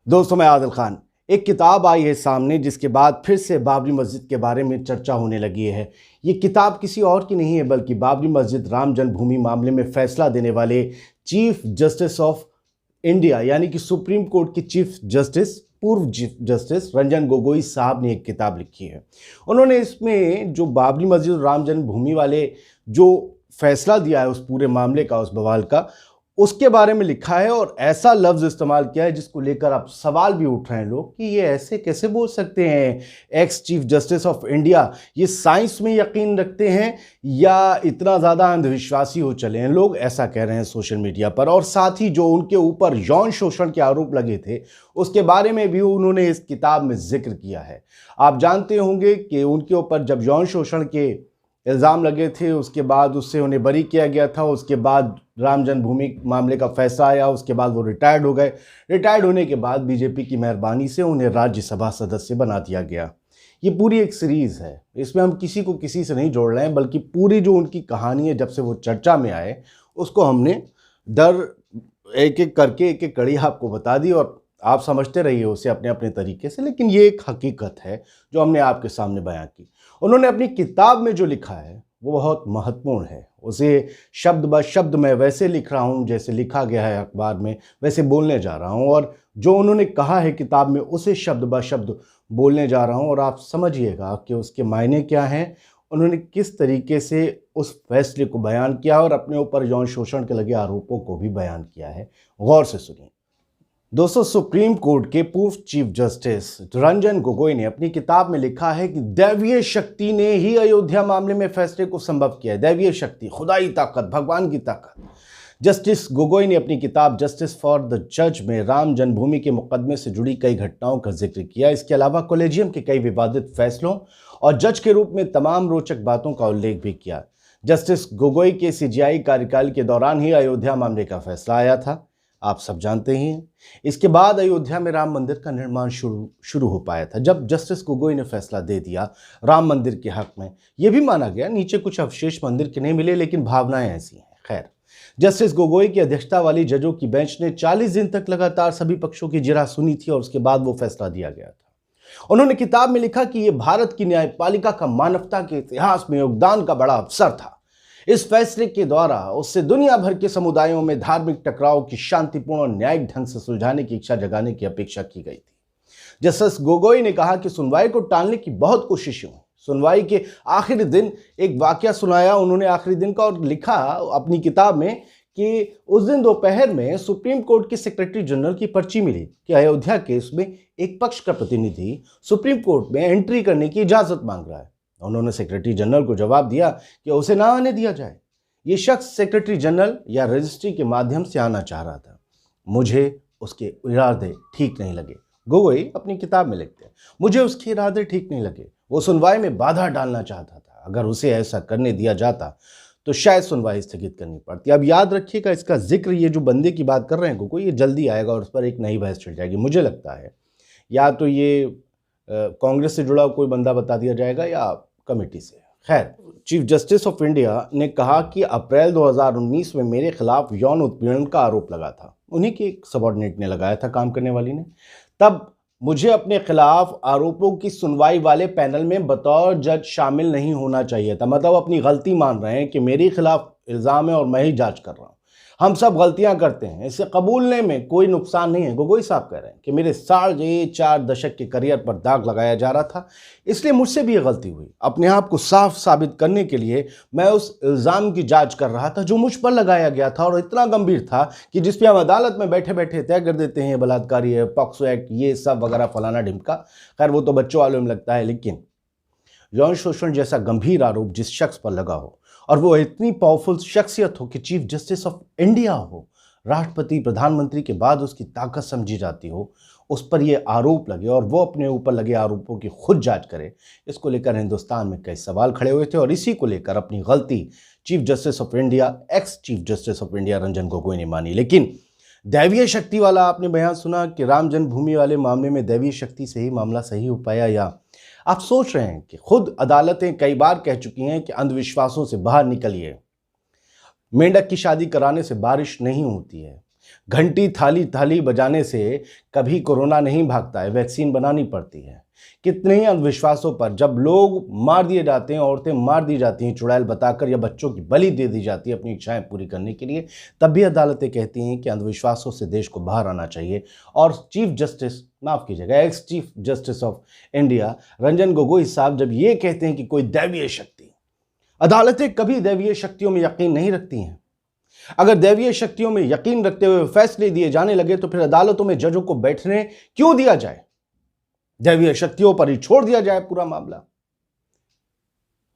दोस्तों, मैं आदिल खान। एक किताब आई है सामने जिसके बाद फिर से बाबरी मस्जिद के बारे में चर्चा होने लगी है। ये किताब किसी और की नहीं है बल्कि बाबरी मस्जिद राम जन्मभूमि मामले में फैसला देने वाले चीफ जस्टिस ऑफ इंडिया यानी कि सुप्रीम कोर्ट के चीफ जस्टिस, पूर्व चीफ जस्टिस रंजन गोगोई साहब ने एक किताब लिखी है। उन्होंने इसमें जो बाबरी मस्जिद राम जन्मभूमि वाले जो फैसला दिया है उस पूरे मामले का, उस बवाल का, उसके बारे में लिखा है और ऐसा लफ्ज इस्तेमाल किया है जिसको लेकर अब सवाल भी उठ रहे हैं लोग कि ये ऐसे कैसे बोल सकते हैं ex chief justice of India. ये साइंस में यकीन रखते हैं या इतना ज़्यादा अंधविश्वासी हो चले हैं लोग, ऐसा कह रहे हैं सोशल मीडिया पर। और साथ ही जो उनके ऊपर यौन शोषण के आरोप लगे थे उसके बारे में भी उन्होंने इस किताब में जिक्र किया है। आप जानते होंगे कि उनके ऊपर जब यौन शोषण के इल्ज़ाम लगे थे उसके बाद उससे उन्हें बरी किया गया था। उसके बाद राम जन्मभूमि मामले का फैसला आया, उसके बाद वो रिटायर्ड हो गए। रिटायर्ड होने के बाद बीजेपी की मेहरबानी से उन्हें राज्यसभा सदस्य बना दिया गया। ये पूरी एक सीरीज़ है, इसमें हम किसी को किसी से नहीं जोड़ रहे हैं बल्कि पूरी जो उनकी कहानी है जब से वो चर्चा में आए उसको हमने दर एक एक करके एक एक कड़ी आपको बता दी और आप समझते रहिए उसे अपने अपने तरीके से। लेकिन ये एक हकीकत है जो हमने आपके सामने बयां की। उन्होंने अपनी किताब में जो लिखा है वो बहुत महत्वपूर्ण है। उसे शब्द ब शब्द मैं वैसे लिख रहा हूँ जैसे लिखा गया है अखबार में, वैसे बोलने जा रहा हूँ और जो उन्होंने कहा है किताब में उसे शब्द ब शब्द बोलने जा रहा हूँ और आप समझिएगा कि उसके मायने क्या हैं, उन्होंने किस तरीके से उस फैसले को बयान किया और अपने ऊपर यौन शोषण के लगे आरोपों को भी बयान किया है। गौर से सुनिए। दोस्तों, सुप्रीम कोर्ट के पूर्व चीफ जस्टिस रंजन गोगोई ने अपनी किताब में लिखा है कि दैवीय शक्ति ने ही अयोध्या मामले में फैसले को संभव किया है। दैवीय शक्ति, खुदाई ताकत, भगवान की ताकत। जस्टिस गोगोई ने अपनी किताब जस्टिस फॉर द जज में राम जन्मभूमि के मुकदमे से जुड़ी कई घटनाओं का जिक्र किया। इसके अलावा कॉलेजियम के कई विवादित फैसलों और जज के रूप में तमाम रोचक बातों का उल्लेख भी किया। जस्टिस गोगोई के सीजीआई कार्यकाल के दौरान ही अयोध्या मामले का फैसला आया था, आप सब जानते ही हैं। इसके बाद अयोध्या में राम मंदिर का निर्माण शुरू हो पाया था। जब जस्टिस गोगोई ने फैसला दे दिया राम मंदिर के हक में, यह भी माना गया नीचे कुछ अवशेष मंदिर के नहीं मिले लेकिन भावनाएं ऐसी हैं। खैर, जस्टिस गोगोई की अध्यक्षता वाली जजों की बेंच ने 40 दिन तक लगातार सभी पक्षों की जिरह सुनी थी और उसके बाद वो फैसला दिया गया था। उन्होंने किताब में लिखा कि यह भारत की न्यायपालिका का मानवता के इतिहास में योगदान का बड़ा अवसर था। इस फैसले के द्वारा उससे दुनिया भर के समुदायों में धार्मिक टकराव की शांतिपूर्ण और न्यायिक ढंग से सुलझाने की इच्छा जगाने की अपेक्षा की गई थी। जस्टिस गोगोई ने कहा कि सुनवाई को टालने की बहुत कोशिशें हुई। सुनवाई के आखिरी दिन एक वाकया सुनाया उन्होंने आखिरी दिन का और लिखा अपनी किताब में कि उस दिन दोपहर में सुप्रीम कोर्ट के सेक्रेटरी जनरल की पर्ची मिली कि अयोध्या केस में एक पक्ष का प्रतिनिधि सुप्रीम कोर्ट में एंट्री करने की इजाजत मांग रहा है। उन्होंने सेक्रेटरी जनरल को जवाब दिया कि उसे ना आने दिया जाए। ये शख्स सेक्रेटरी जनरल या रजिस्ट्री के माध्यम से आना चाह रहा था। मुझे उसके इरादे ठीक नहीं लगे, गोगोई अपनी किताब में लिखते हैं। मुझे उसके इरादे ठीक नहीं लगे। वो सुनवाई में बाधा डालना चाहता था। अगर उसे ऐसा करने दिया जाता तो शायद सुनवाई स्थगित करनी पड़ती। अब याद रखिएगा, इसका जिक्र ये जो बंदे की बात कर रहे हैं गोगोई, ये जल्दी आएगा और उस पर एक नई बहस चल जाएगी। मुझे लगता है या तो ये कांग्रेस से जुड़ा कोई बंदा बता दिया जाएगा या कमेटी से। खैर, चीफ जस्टिस ऑफ इंडिया ने कहा कि अप्रैल 2019 में मेरे खिलाफ यौन उत्पीड़न का आरोप लगा था। उन्हीं के एक सबॉर्डिनेट ने लगाया था, काम करने वाली ने। तब मुझे अपने खिलाफ आरोपों की सुनवाई वाले पैनल में बतौर जज शामिल नहीं होना चाहिए था। मतलब अपनी गलती मान रहे हैं कि मेरे खिलाफ इल्ज़ाम है और मैं ही जांच कर रहा हूँ। हम सब गलतियां करते हैं, इसे कबूलने में कोई नुकसान नहीं है। गोगोई साहब कह रहे हैं कि मेरे 4.5 दशक के करियर पर दाग लगाया जा रहा था, इसलिए मुझसे भी ये गलती हुई। अपने आप को साफ साबित करने के लिए मैं उस इल्ज़ाम की जांच कर रहा था जो मुझ पर लगाया गया था और इतना गंभीर था कि जिस पे हम अदालत में बैठे बैठे तय कर देते हैं बलात्कारी है, पॉक्सो एक्ट, ये सब वगैरह फलाना ढिमका। खैर, वो तो बच्चों वालों में लगता है, लेकिन यौन शोषण जैसा गंभीर आरोप जिस शख्स पर लगा हो और वो इतनी पावरफुल शख्सियत हो कि चीफ जस्टिस ऑफ इंडिया हो, राष्ट्रपति प्रधानमंत्री के बाद उसकी ताकत समझी जाती हो, उस पर ये आरोप लगे और वो अपने ऊपर लगे आरोपों की खुद जांच करे, इसको लेकर हिंदुस्तान में कई सवाल खड़े हुए थे। और इसी को लेकर अपनी गलती chief justice of India, ex chief justice of India Ranjan Gogoi ने मानी। लेकिन दैवीय शक्ति वाला आपने बयान सुना कि राम जन्मभूमि वाले मामले में दैवीय शक्ति से ही मामला सही हो पाया, या आप सोच रहे हैं कि खुद अदालतें कई बार कह चुकी हैं कि अंधविश्वासों से बाहर निकलिए, मेंढक की शादी कराने से बारिश नहीं होती है। घंटी थाली थाली बजाने से कभी कोरोना नहीं भागता है, वैक्सीन बनानी पड़ती है। कितने ही अंधविश्वासों पर जब लोग मार दिए जाते हैं, औरतें मार दी जाती हैं चुड़ैल बताकर, या बच्चों की बलि दे दी जाती है अपनी इच्छाएं पूरी करने के लिए, तब भी अदालतें कहती हैं कि अंधविश्वासों से देश को बाहर आना चाहिए। और चीफ जस्टिस, माफ कीजिएगा, ex chief justice of India Ranjan Gogoi साहब जब ये कहते हैं कि कोई दैवीय शक्ति, अदालतें कभी दैवीय शक्तियों में यकीन नहीं रखती हैं। अगर दैवीय शक्तियों में यकीन रखते हुए फैसले दिए जाने लगे तो फिर अदालतों में जजों को बैठने क्यों दिया जाए? दैवीय शक्तियों पर ही छोड़ दिया जाए पूरा मामला।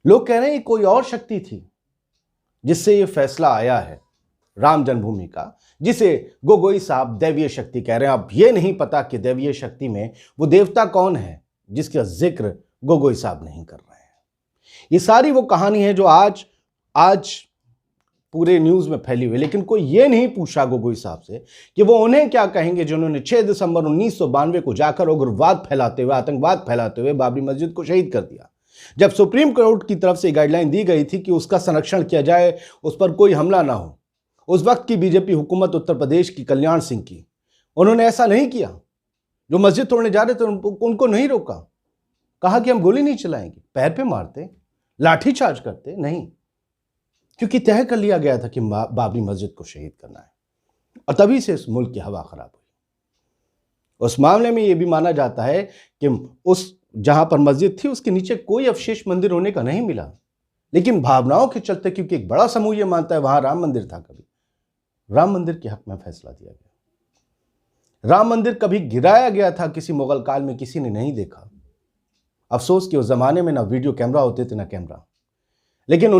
लोग कह रहे हैं कोई और शक्ति थी जिससे यह फैसला आया है राम जन्मभूमि का, जिसे गोगोई साहब दैवीय शक्ति कह रहे हैं। अब यह नहीं पता कि दैवीय शक्ति में वो देवता कौन है जिसका जिक्र गोगोई साहब नहीं कर रहे हैं। ये सारी वो कहानी है जो आज पूरे न्यूज में फैली हुई, लेकिन कोई ये नहीं पूछा गोगोई साहब से कि वो उन्हें क्या कहेंगे जिन्होंने 6 दिसंबर 1992 को जाकर उग्रवाद फैलाते हुए, आतंकवाद फैलाते हुए बाबरी मस्जिद को शहीद कर दिया। जब सुप्रीम कोर्ट की तरफ से गाइडलाइन दी गई थी कि उसका संरक्षण किया जाए, उस पर कोई हमला ना हो, उस वक्त की बीजेपी हुकूमत उत्तर प्रदेश की कल्याण सिंह की, उन्होंने ऐसा नहीं किया। जो मस्जिद तोड़ने जा रहे थे उनको नहीं रोका, कहा कि हम गोली नहीं चलाएंगे, पैर पे मारते, लाठी चार्ज करते नहीं, क्योंकि तय कर लिया गया था कि बाबरी मस्जिद को शहीद करना है। और तभी से इस मुल्क की हवा खराब हुई। उस मामले में यह भी माना जाता है कि उस जहां पर मस्जिद थी उसके नीचे कोई अवशेष मंदिर होने का नहीं मिला, लेकिन भावनाओं के चलते, क्योंकि एक बड़ा समूह यह मानता है वहां राम मंदिर था, कभी राम मंदिर के हक में फैसला दिया गया। राम मंदिर कभी गिराया गया था किसी मुगल काल में, किसी ने नहीं देखा। अफसोस कि उस जमाने में ना वीडियो कैमरा होते थे ना कैमरा। लेकिन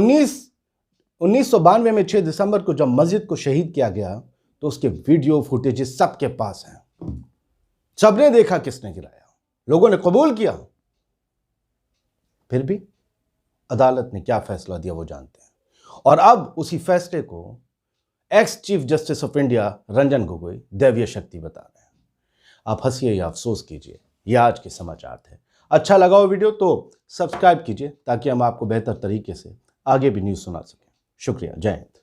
1992 में 6 दिसंबर को जब मस्जिद को शहीद किया गया तो उसके वीडियो फुटेजेस सबके पास हैं। सबने देखा किसने गिराया, लोगों ने कबूल किया। फिर भी अदालत ने क्या फैसला दिया वो जानते हैं। और अब उसी फैसले को ex chief justice of India Ranjan Gogoi दैवीय शक्ति बता रहे हैं। आप हंसिए या अफसोस कीजिए, ये आज के समाचार थे। अच्छा लगा हो वीडियो तो सब्सक्राइब कीजिए ताकि हम आपको बेहतर तरीके से आगे भी न्यूज़ सुना सकें। शुक्रिया। जय हिंद।